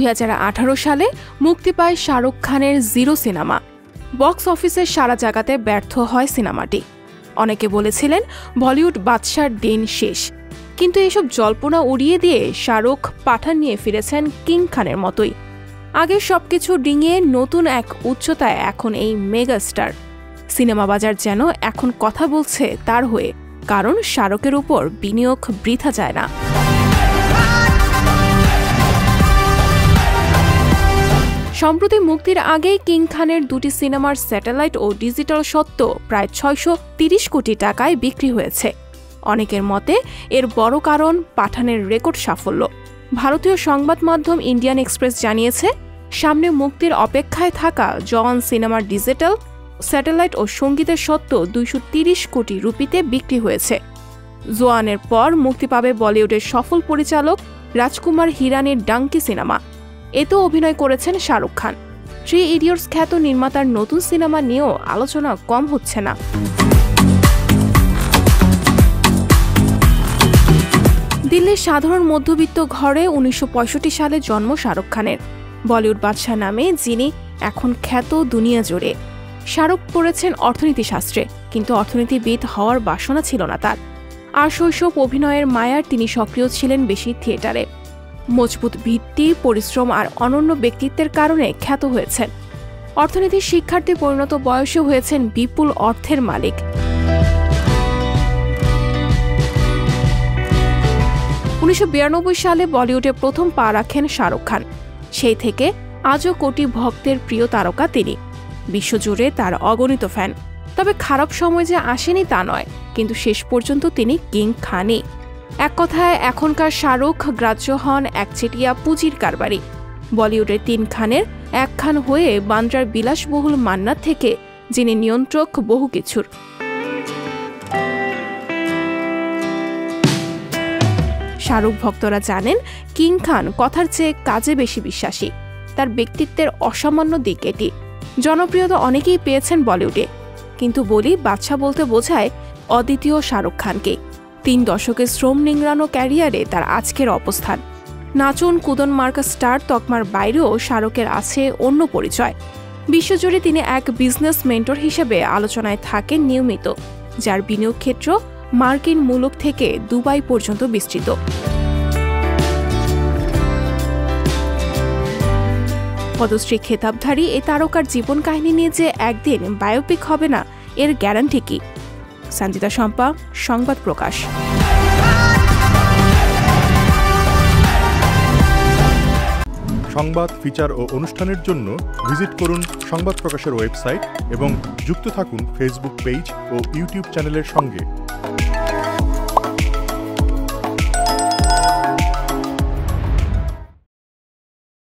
2018 সালে মুক্তি পায় শাহরুখ খানের জিরো সিনেমা। বক্স অফিসে সারা জাগাতে ব্যর্থ হয় সিনেমাটি। অনেকে বলেছিলেন বলিউড বাদশার দিন শেষ, কিন্তু এসব জল্পনা উড়িয়ে দিয়ে শাহরুখ পাঠান নিয়ে ফিরেছেন কিং খানের মতোই। আগের সবকিছু ডিঙিয়ে নতুন এক উচ্চতায় এখন এই মেগাস্টার। সিনেমা বাজার যেন এখন কথা বলছে তার হয়ে, কারণ শাহরুখের উপর বিনিয়োগ বৃথা যায় না। সম্প্রতি মুক্তির আগেই কিং খানের দুটি সিনেমার স্যাটেলাইট ও ডিজিটাল স্বত্ব প্রায় 630 কোটি টাকায় বিক্রি হয়েছে। অনেকের মতে এর বড় কারণ পাঠানের রেকর্ড সাফল্য। ভারতীয় সংবাদ মাধ্যম ইন্ডিয়ান এক্সপ্রেস জানিয়েছে, সামনে মুক্তির অপেক্ষায় থাকা জওয়ান সিনেমার ডিজিটাল, স্যাটেলাইট ও সঙ্গীতের স্বত্ব 230 কোটি রুপিতে বিক্রি হয়েছে। জওয়ানের পর মুক্তি পাবে বলিউডের সফল পরিচালক রাজকুমার হিরানির ডাঙ্কি সিনেমা। এতেও অভিনয় করেছেন শাহরুখ খান। 3 ইডিয়টস খ্যাত নির্মাতার নতুন সিনেমা নিয়েও আলোচনা কম হচ্ছে না। দিল্লির সাধারণ মধ্যবিত্ত ঘরে 1965 সালে জন্ম শাহরুখ খানের। বলিউড বাদশা নামে যিনি এখন খ্যাত দুনিয়া জুড়ে। শাহরুখ পড়েছেন অর্থনীতি শাস্ত্রে, কিন্তু অর্থনীতিবিদ হওয়ার বাসনা ছিল না তার। আর শৈশব অভিনয়ের মায়ার তিনি সক্রিয় ছিলেন বেশি থিয়েটারে। মজবুত ভিত্তি, পরিশ্রম আর অনন্য ব্যক্তিত্বের কারণে খ্যাত হয়েছেন। অর্থনীতির শিক্ষার্থী পরিণত বয়সে হয়েছেন বিপুল অর্থের মালিক। 1992 সালে বলিউডে প্রথম পা রাখেন শাহরুখ খান। সেই থেকে আজও কোটি ভক্তের প্রিয় তারকা তিনি। বিশ্বজুড়ে তার অগণিত ফ্যান। তবে খারাপ সময় যে আসেনি তা নয়, কিন্তু শেষ পর্যন্ত তিনি কিং খানই। এক কথায় এখনকার শাহরুখ গ্রাহ্য হন একচেটিয়া পুঁজির কারবারি। বলিউডের 3 খানের এক খান হয়ে বান্দ্রার বিলাসবহুল মান্নাত থেকে যিনি নিয়ন্ত্রক বহু কিছুর। শাহরুখ ভক্তরা জানেন কিং খান কথার চেয়ে কাজে বেশি বিশ্বাসী। তার ব্যক্তিত্বের অসামান্য দিক এটি। জনপ্রিয়তা অনেকেই পেয়েছেন বলিউডে, কিন্তু বলি বাদশা বলতে বোঝায় অদ্বিতীয় শাহরুখ খানকে। 3 দশকের শ্রম নিংড়ানো ক্যারিয়ারে তার আজকের অবস্থান। নাচন কুদন মার্কা স্টার তকমার বাইরেও শাহরুখের আছে অন্য পরিচয়। বিশ্বজুড়ে তিনি এক বিজনেস মেন্টর হিসেবে আলোচনায় থাকেন নিয়মিত, যার বিনিয়োগ ক্ষেত্র মার্কিন মুলুক থেকে দুবাই পর্যন্ত বিস্তৃত। পদ্মশ্রী খেতাবধারী এই তারকার জীবন কাহিনী নিয়ে যে একদিন বায়োপিক হবে না, এর গ্যারান্টি কি? সঞ্জিতা শম্পা, সংবাদ প্রকাশ। সংবাদ, ফিচার ও অনুষ্ঠানের জন্য ভিজিট করুন সংবাদ প্রকাশের ওয়েবসাইট এবং যুক্ত থাকুন ফেসবুক পেজ ও ইউটিউব চ্যানেলের সঙ্গে।